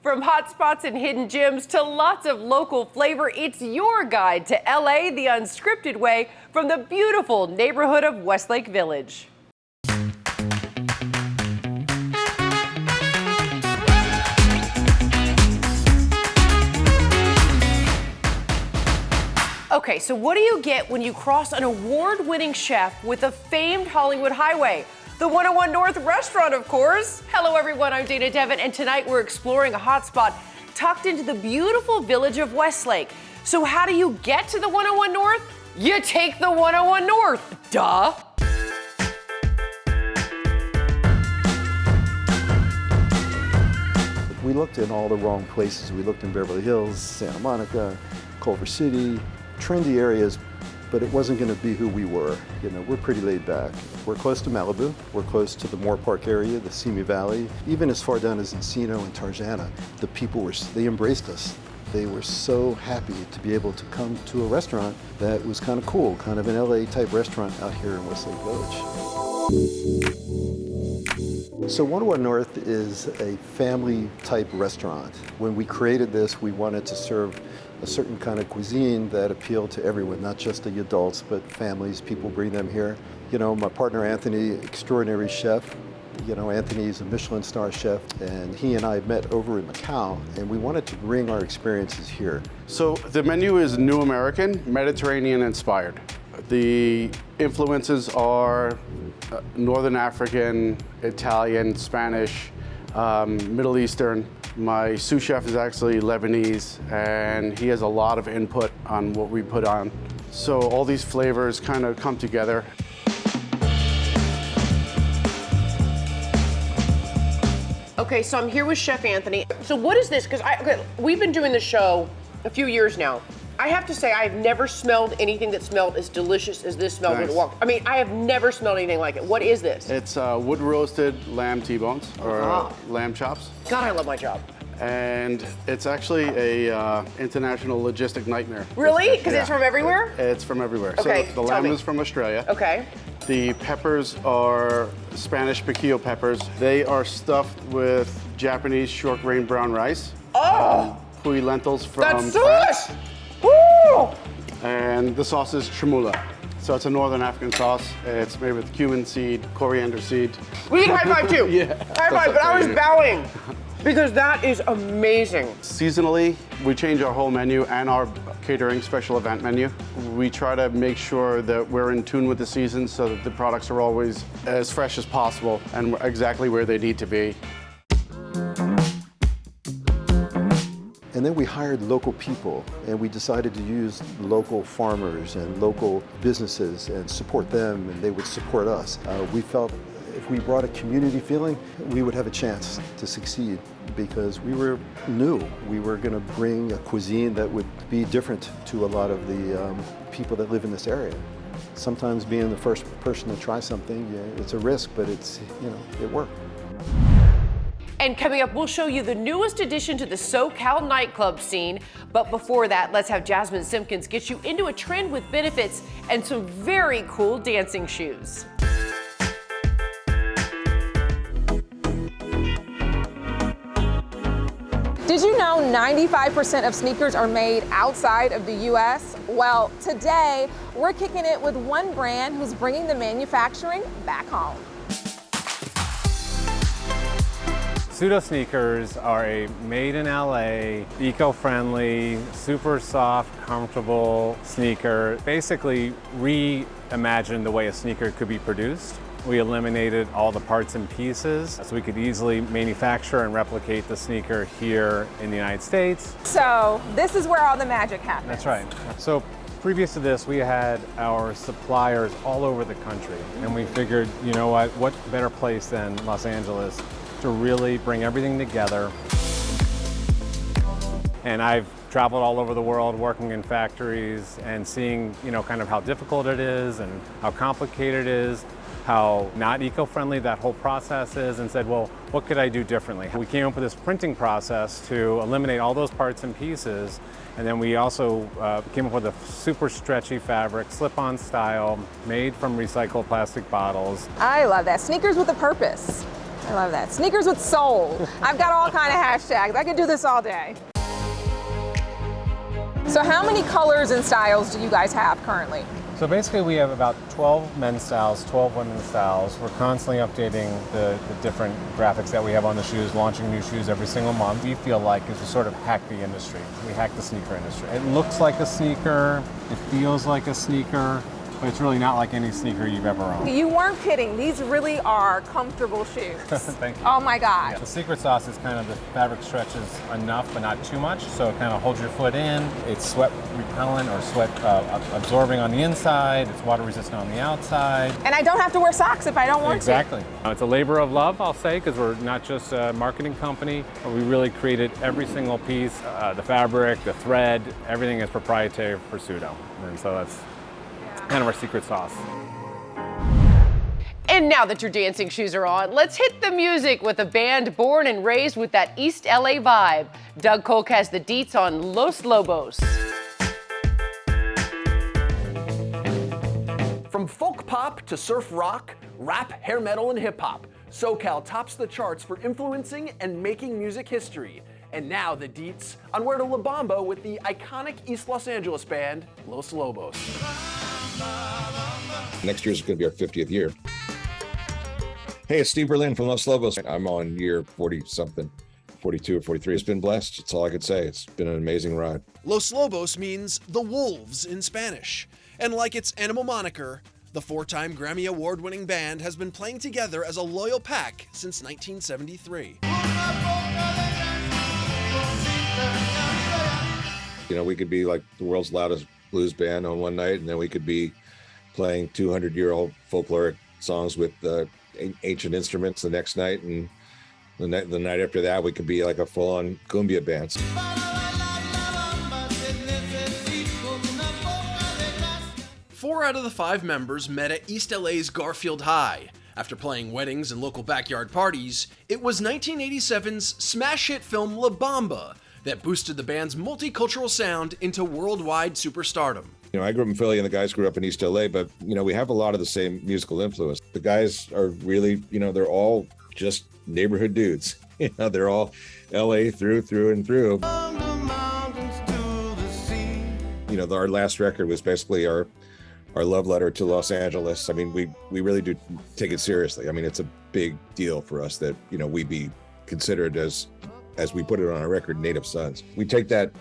From hot spots and hidden gems to lots of local flavor, it's your guide to LA the unscripted way from the beautiful neighborhood of Westlake Village. Okay, so what do you get when you cross an award-winning chef with a famed Hollywood highway? The 101 North restaurant, of course. Hello, everyone. I'm Dana Devin, and tonight we're exploring a hotspot tucked into the beautiful village of Westlake. So how do you get to the 101 North? You take the 101 North, duh. We looked in all the wrong places. We looked in Beverly Hills, Santa Monica, Culver City, trendy areas, but it wasn't going to be who we were. You know, we're pretty laid back. We're close to Malibu. We're close to the Moore Park area, the Simi Valley, even as far down as Encino and Tarzana. The people they embraced us. They were so happy to be able to come to a restaurant that was kind of cool, kind of an LA type restaurant out here in Westlake Village. So 101 North is a family type restaurant. When we created this, we wanted to serve a certain kind of cuisine that appealed to everyone, not just the adults, but families. People bring them here. You know, my partner Anthony, extraordinary chef. You know, Anthony's a Michelin star chef, and he and I met over in Macau, and we wanted to bring our experiences here. So the menu is New American, Mediterranean inspired. The influences are Northern African, Italian, Spanish, Middle Eastern. My sous chef is actually Lebanese, and he has a lot of input on what we put on. So all these flavors kind of come together. Okay, so I'm here with Chef Anthony. So what is this? Because we've been doing the show a few years now. I have to say, I've never smelled anything that smelled as delicious as this smelled when it walked. I mean, I have never smelled anything like it. What is this? It's wood roasted lamb T-bones or lamb chops. God, I love my job. And it's actually a international logistic nightmare. Really? Because it's from everywhere? It's from everywhere. Okay, so the lamb is from Australia. Okay. The peppers are Spanish piquillo peppers. They are stuffed with Japanese short grain brown rice. Oh! Pui lentils from That's France. delicious! Woo! And the sauce is tremula. So it's a Northern African sauce. It's made with cumin seed, coriander seed. We can high five too. Yeah. High five, but I was bowing because that is amazing. Seasonally, we change our whole menu and our catering special event menu. We try to make sure that we're in tune with the season so that the products are always as fresh as possible and exactly where they need to be. And then we hired local people, and we decided to use local farmers and local businesses and support them, and they would support us. We felt if we brought a community feeling, we would have a chance to succeed because we were new. We were going to bring a cuisine that would be different to a lot of the people that live in this area. Sometimes being the first person to try something, yeah, it's a risk, but it's, you know, it worked. And coming up, we'll show you the newest addition to the SoCal nightclub scene. But before that, let's have Jasmine Simpkins get you into a trend with benefits and some very cool dancing shoes. Did you know 95% of sneakers are made outside of the US? Well, today we're kicking it with one brand who's bringing the manufacturing back home. Pseudo sneakers are a made in LA, eco-friendly, super soft, comfortable sneaker. Basically reimagined the way a sneaker could be produced. We eliminated all the parts and pieces so we could easily manufacture and replicate the sneaker here in the United States. So this is where all the magic happens. That's right. So previous to this, we had our suppliers all over the country, and we figured, you know what better place than Los Angeles to really bring everything together. And I've traveled all over the world working in factories and seeing, you know, kind of how difficult it is and how complicated it is, how not eco-friendly that whole process is, and said, well, what could I do differently? We came up with this printing process to eliminate all those parts and pieces, and then we also came up with a super stretchy fabric, slip-on style, made from recycled plastic bottles. I love that. Sneakers with a purpose. I love that. Sneakers with soul. I've got all kind of hashtags. I could do this all day. So how many colors and styles do you guys have currently? So basically we have about 12 men's styles, 12 women's styles. We're constantly updating the different graphics that we have on the shoes, launching new shoes every single month. We feel like is we sort of hack the industry. We hack the sneaker industry. It looks like a sneaker, it feels like a sneaker, but it's really not like any sneaker you've ever owned. You weren't kidding. These really are comfortable shoes. Thank you. Oh my God. Yeah. The secret sauce is kind of the fabric stretches enough, but not too much, so it kind of holds your foot in. It's sweat repellent or sweat absorbing on the inside. It's water resistant on the outside. And I don't have to wear socks if I don't want Exactly. It's a labor of love, I'll say, because we're not just a marketing company. We really created every single piece, the fabric, the thread, everything is proprietary for Pseudo. And so that's kind of our secret sauce. And now that your dancing shoes are on, let's hit the music with a band born and raised with that East LA vibe. Doug Kolk has the deets on Los Lobos. From folk pop to surf rock, rap, hair metal, and hip hop, SoCal tops the charts for influencing and making music history. And now the deets on where to La Bamba with the iconic East Los Angeles band, Los Lobos. Next year's going to be our 50th year. Hey, it's Steve Berlin from Los Lobos. I'm on year 40-something, 42 or 43. It's been blessed. That's all I could say. It's been an amazing ride. Los Lobos means the wolves in Spanish. And like its animal moniker, the 4-time Grammy Award-winning band has been playing together as a loyal pack since 1973. You know, we could be like the world's loudest blues band on one night, and then we could be playing 200-year-old folkloric songs with ancient instruments the next night, and the night after that we could be like a full-on cumbia band. 4 out of the 5 members met at East LA's Garfield High. After playing weddings and local backyard parties, it was 1987's smash hit film La Bamba that boosted the band's multicultural sound into worldwide superstardom. You know, I grew up in Philly and the guys grew up in East LA, but, you know, we have a lot of the same musical influence. The guys are really, you know, they're all just neighborhood dudes. You know, they're all LA through and through. You know, our last record was basically our love letter to Los Angeles. I mean, we really do take it seriously. I mean, it's a big deal for us that, you know, we be considered as we put it on our record, native sons. We take that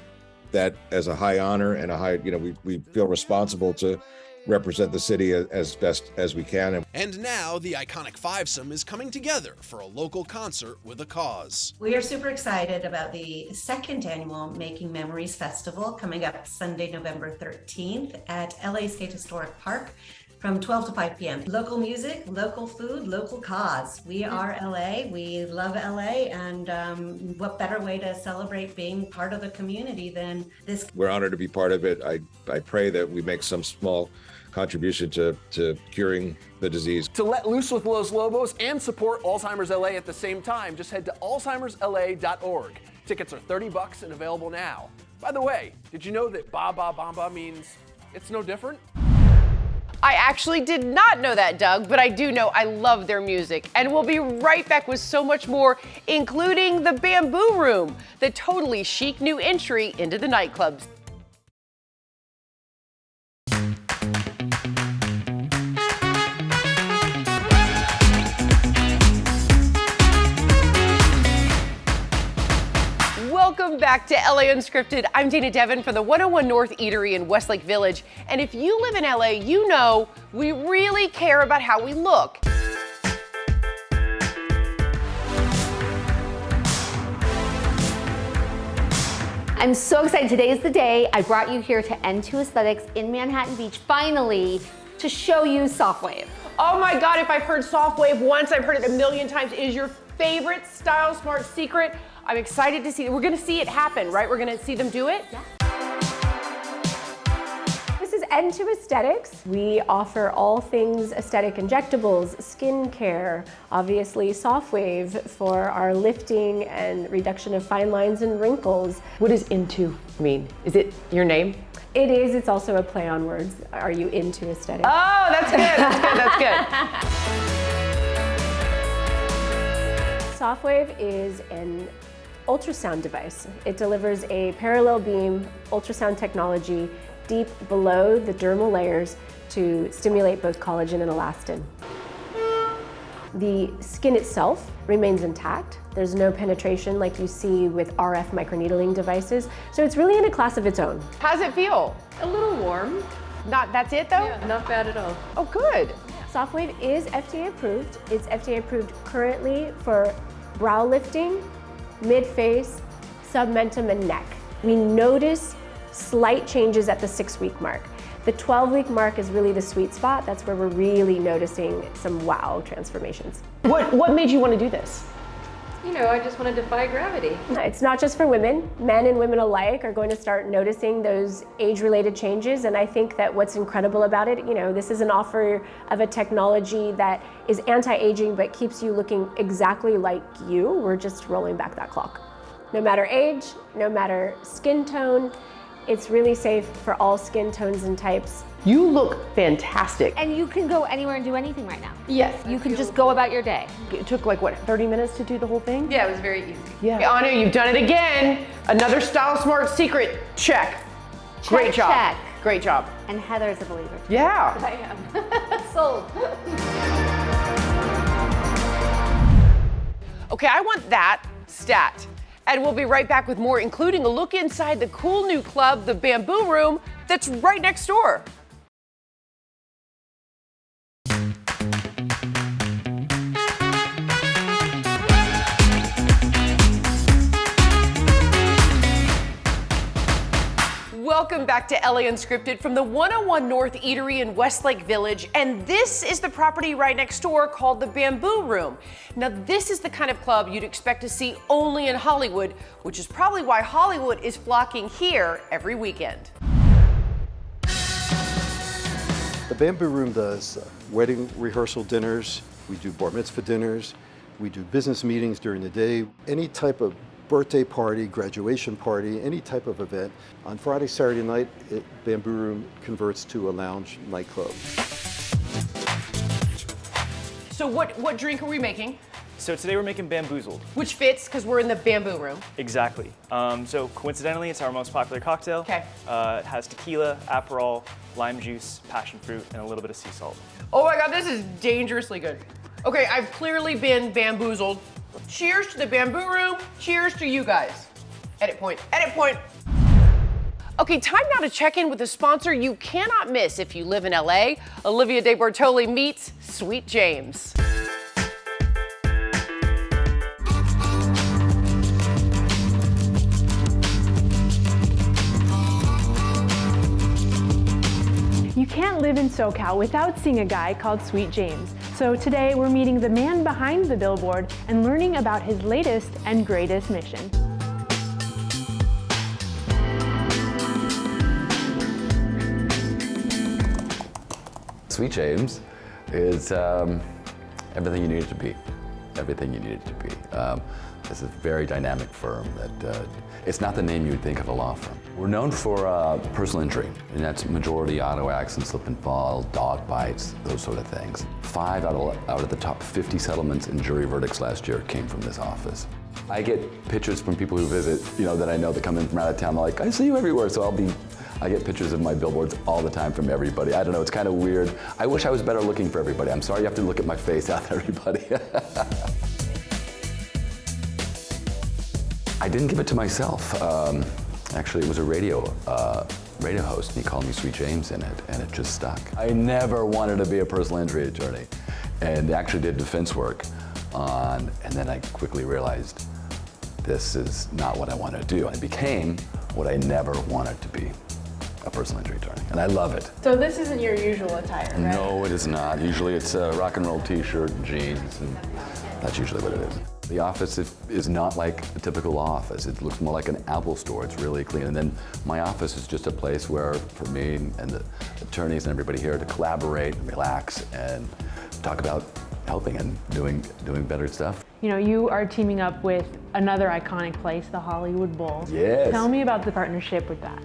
as a high honor and a high, you know, we feel responsible to represent the city as best as we can. And now the iconic fivesome is coming together for a local concert with a cause. We are super excited about the 2nd annual Making Memories Festival coming up Sunday, November 13th at LA State Historic Park from 12 to 5 p.m. Local music, local food, local cause. We are LA, we love LA, and what better way to celebrate being part of the community than this? We're honored to be part of it. I pray that we make some small contribution to curing the disease. To let loose with Los Lobos and support Alzheimer's LA at the same time, just head to alzheimersla.org. Tickets are $30 and available now. By the way, did you know that Ba Ba Bamba means it's no different? I actually did not know that, Doug, but I do know I love their music. And we'll be right back with so much more, including the Bamboo Room, the totally chic new entry into the nightclubs. Welcome back to LA Unscripted. I'm Dana Devin for the 101 North Eatery in Westlake Village. And if you live in LA, you know we really care about how we look. I'm so excited. Today is the day. I brought you here to N2 Aesthetics in Manhattan Beach, finally, to show you Softwave. Oh my God, if I've heard Softwave once, I've heard it a million times. It is your favorite Style Smart secret. I'm excited to see it. We're gonna see it happen, right? We're gonna see them do it? Yeah. This is N2 Aesthetics. We offer all things aesthetic injectables, skincare, obviously Softwave for our lifting and reduction of fine lines and wrinkles. What does into mean? Is it your name? It is, it's also a play on words. Are you into aesthetics? Oh, that's good, that's good, that's good. Softwave is an ultrasound device. It delivers a parallel beam ultrasound technology deep below the dermal layers to stimulate both collagen and elastin. The skin itself remains intact. There's no penetration like you see with RF microneedling devices. So it's really in a class of its own. How's it feel? A little warm. That's it though? Yeah, not bad at all. Oh, good. Softwave is FDA approved. It's FDA approved currently for brow lifting, mid-face, submentum, and neck. We notice slight changes at the 6-week mark. The 12-week mark is really the sweet spot. That's where we're really noticing some wow transformations. What made you want to do this? You know, I just want to defy gravity. It's not just for women. Men and women alike are going to start noticing those age-related changes, and I think that what's incredible about it, you know, this is an offer of a technology that is anti-aging but keeps you looking exactly like you. We're just rolling back that clock. No matter age, no matter skin tone, it's really safe for all skin tones and types. You look fantastic. And you can go anywhere and do anything right now. Yes. You can just go about your day. It took like, what, 30 minutes to do the whole thing? Yeah, it was very easy. Yeah. Anu, you've done it again. Another Style Smart secret. Check. Great job. Check. Great job. And Heather's a believer. Yeah. I am. Sold. Okay, I want that stat. And we'll be right back with more, including a look inside the cool new club, the Bamboo Room, that's right next door. Welcome back to LA Unscripted from the 101 North Eatery in Westlake Village, and this is the property right next door called the Bamboo Room. Now, this is the kind of club you'd expect to see only in Hollywood, which is probably why Hollywood is flocking here every weekend. The Bamboo Room does wedding rehearsal dinners, we do bar mitzvah dinners, we do business meetings during the day, any type of birthday party, graduation party, any type of event. On Friday, Saturday night, Bamboo Room converts to a lounge nightclub. So what drink are we making? So today we're making Bamboozled. Which fits, because we're in the Bamboo Room. Exactly. So coincidentally, it's our most popular cocktail. Okay. It has tequila, Aperol, lime juice, passion fruit, and a little bit of sea salt. Oh my God, this is dangerously good. Okay, I've clearly been bamboozled. Cheers to the Bamboo Room. Cheers to you guys. Edit point. Edit point. Okay, time now to check in with a sponsor you cannot miss if you live in LA. Olivia De Bortoli meets Sweet James. You can't live in SoCal without seeing a guy called Sweet James. So today we're meeting the man behind the billboard and learning about his latest and greatest mission. Sweet James is everything you need it to be. Everything you need it to be. It's a very dynamic firm that it's not the name you'd think of a law firm. We're known for personal injury, and that's majority auto accidents, slip and fall, dog bites, those sort of things. 5 out of the top 50 settlements and jury verdicts last year came from this office. I get pictures from people who visit, that I know that come in from out of town. They're like, I see you everywhere, so I get pictures of my billboards all the time from everybody. I don't know, it's kind of weird. I wish I was better looking for everybody. I'm sorry you have to look at my face out there, everybody. I didn't give it to myself. Actually, it was a radio host, and he called me Sweet James in it, and it just stuck. I never wanted to be a personal injury attorney, and actually did defense work and then I quickly realized this is not what I want to do. I became what I never wanted to be, a personal injury attorney, and I love it. So this isn't your usual attire, right? No, it is not. Usually it's a rock and roll t-shirt and jeans, and that's usually what it is. The office is not like a typical office. It looks more like an Apple store. It's really clean. And then my office is just a place where, for me and the attorneys and everybody here, to collaborate and relax and talk about helping and doing better stuff. You are teaming up with another iconic place, the Hollywood Bowl. Yes. Tell me about the partnership with that.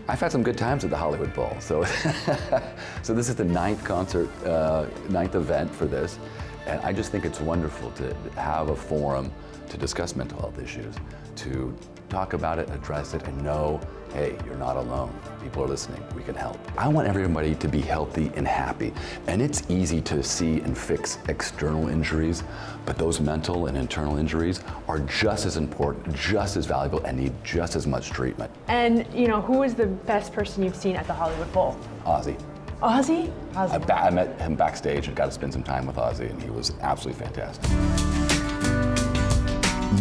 I've had some good times at the Hollywood Bowl. So this is the 9th event for this. And I just think it's wonderful to have a forum to discuss mental health issues, to talk about it, address it, and know, hey, you're not alone. People are listening, we can help. I want everybody to be healthy and happy. And it's easy to see and fix external injuries, but those mental and internal injuries are just as important, just as valuable, and need just as much treatment. And who is the best person you've seen at the Hollywood Bowl? Ozzy. Ozzy? I met him backstage and got to spend some time with Ozzy, and he was absolutely fantastic.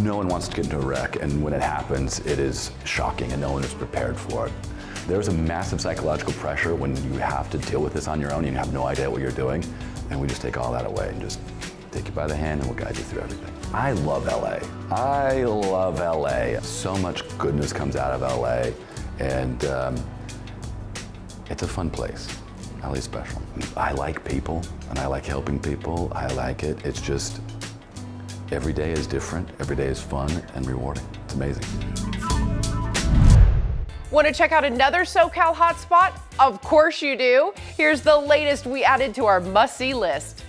No one wants to get into a wreck, and when it happens, it is shocking, and no one is prepared for it. There's a massive psychological pressure when you have to deal with this on your own, and you have no idea what you're doing, and we just take all that away and just take you by the hand, and we'll guide you through everything. I love LA. I love LA. So much goodness comes out of LA, and it's a fun place. LA's special. I like people, and I like helping people. I like it. It's just, every day is different. Every day is fun and rewarding. It's amazing. Want to check out another SoCal hotspot? Of course you do. Here's the latest we added to our must-see list.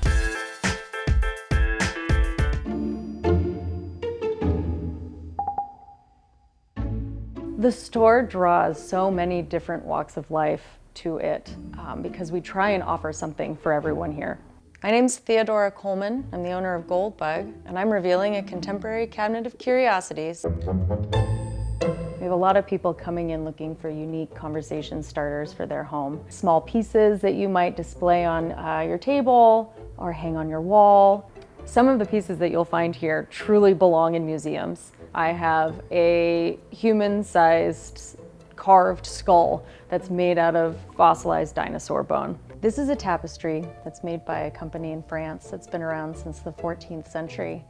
The store draws so many different walks of life to it because we try and offer something for everyone here. My name's Theodora Coleman. I'm the owner of Goldbug, and I'm revealing a contemporary cabinet of curiosities. We have a lot of people coming in looking for unique conversation starters for their home. Small pieces that you might display on your table or hang on your wall. Some of the pieces that you'll find here truly belong in museums. I have a human-sized carved skull that's made out of fossilized dinosaur bone. This is a tapestry that's made by a company in France that's been around since the 14th century.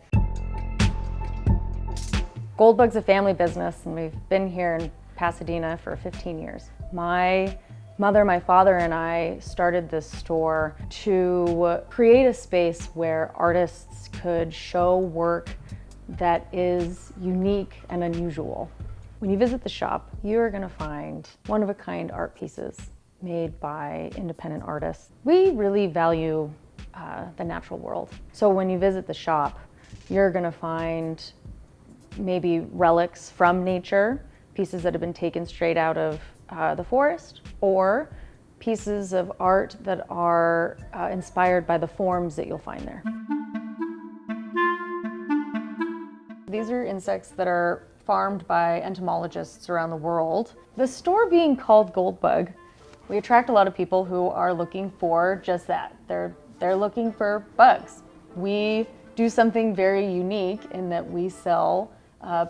Goldbug's a family business, and we've been here in Pasadena for 15 years. My mother, my father, and I started this store to create a space where artists could show work that is unique and unusual. When you visit the shop, you are going to find one-of-a-kind art pieces made by independent artists. We really value the natural world. So when you visit the shop, you're going to find maybe relics from nature, pieces that have been taken straight out of the forest, or pieces of art that are inspired by the forms that you'll find there. These are insects that are farmed by entomologists around the world. The store being called Goldbug, we attract a lot of people who are looking for just that. They're looking for bugs. We do something very unique in that we sell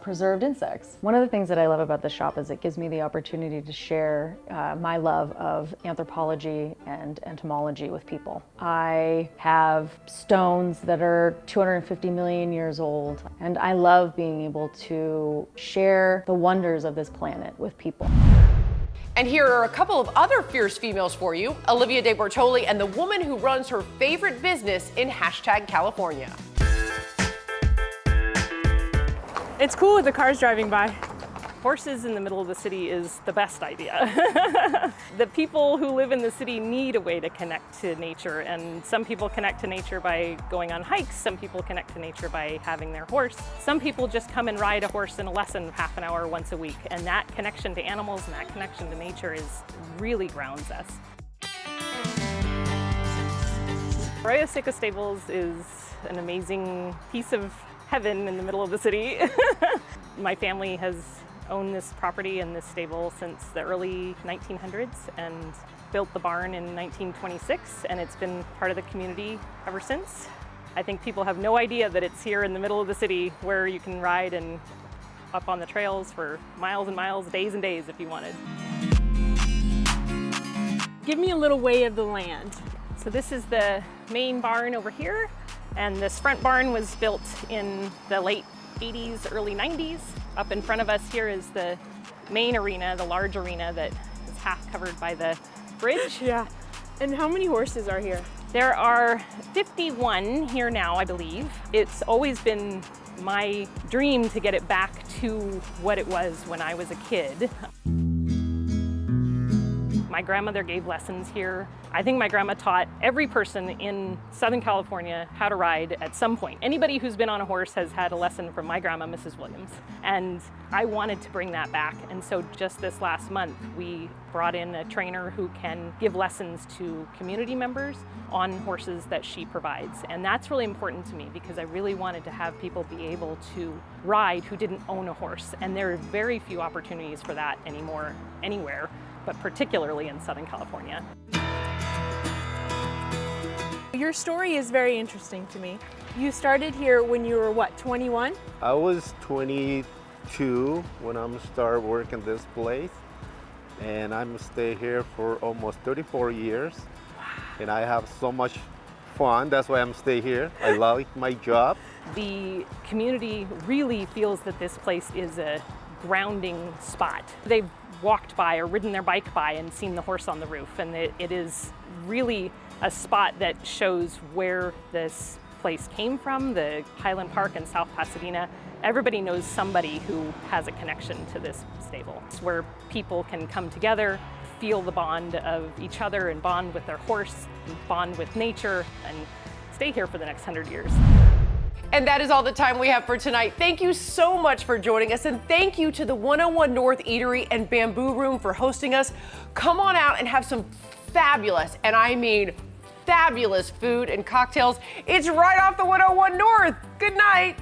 preserved insects. One of the things that I love about the shop is it gives me the opportunity to share my love of anthropology and entomology with people. I have stones that are 250 million years old, and I love being able to share the wonders of this planet with people. And here are a couple of other fierce females for you, Olivia De Bortoli and the woman who runs her favorite business in #California. It's cool with the cars driving by. Horses in the middle of the city is the best idea. The people who live in the city need a way to connect to nature, and some people connect to nature by going on hikes, some people connect to nature by having their horse. Some people just come and ride a horse in a lesson half an hour once a week, and that connection to animals and that connection to nature really grounds us. Arroyo Seco Stables is an amazing piece of heaven in the middle of the city. My family has owned this property and this stable since the early 1900s and built the barn in 1926, and it's been part of the community ever since. I think people have no idea that it's here in the middle of the city where you can ride and up on the trails for miles and miles, days and days if you wanted. Give me a little lay of the land. So this is the main barn over here. And this front barn was built in the late 80s, early 90s. Up in front of us here is the main arena, the large arena that is half covered by the bridge. Yeah. And how many horses are here? There are 51 here now, I believe. It's always been my dream to get it back to what it was when I was a kid. My My grandmother gave lessons here. I think my grandma taught every person in Southern California how to ride at some point. Anybody who's been on a horse has had a lesson from my grandma, Mrs. Williams. And I wanted to bring that back. And so just this last month, we brought in a trainer who can give lessons to community members on horses that she provides. And that's really important to me because I really wanted to have people be able to ride who didn't own a horse. And there are very few opportunities for that anymore, anywhere, but particularly in Southern California. Your story is very interesting to me. You started here when you were what, 21? I was 22 when I started working this place, and I'm stay here for almost 34 years. And I have so much fun. That's why I'm stay here. I like my job. The community really feels that this place is a grounding spot. They've walked by or ridden their bike by and seen the horse on the roof, and it is really a spot that shows where this place came from, the Highland Park in South Pasadena. Everybody knows somebody who has a connection to this stable. It's where people can come together, feel the bond of each other and bond with their horse, and bond with nature, and stay here for the next 100 years. And that is all the time we have for tonight. Thank you so much for joining us, and thank you to the 101 North Eatery and Bamboo Room for hosting us. Come on out and have some fabulous, and I mean fabulous food and cocktails. It's right off the 101 North. Good night.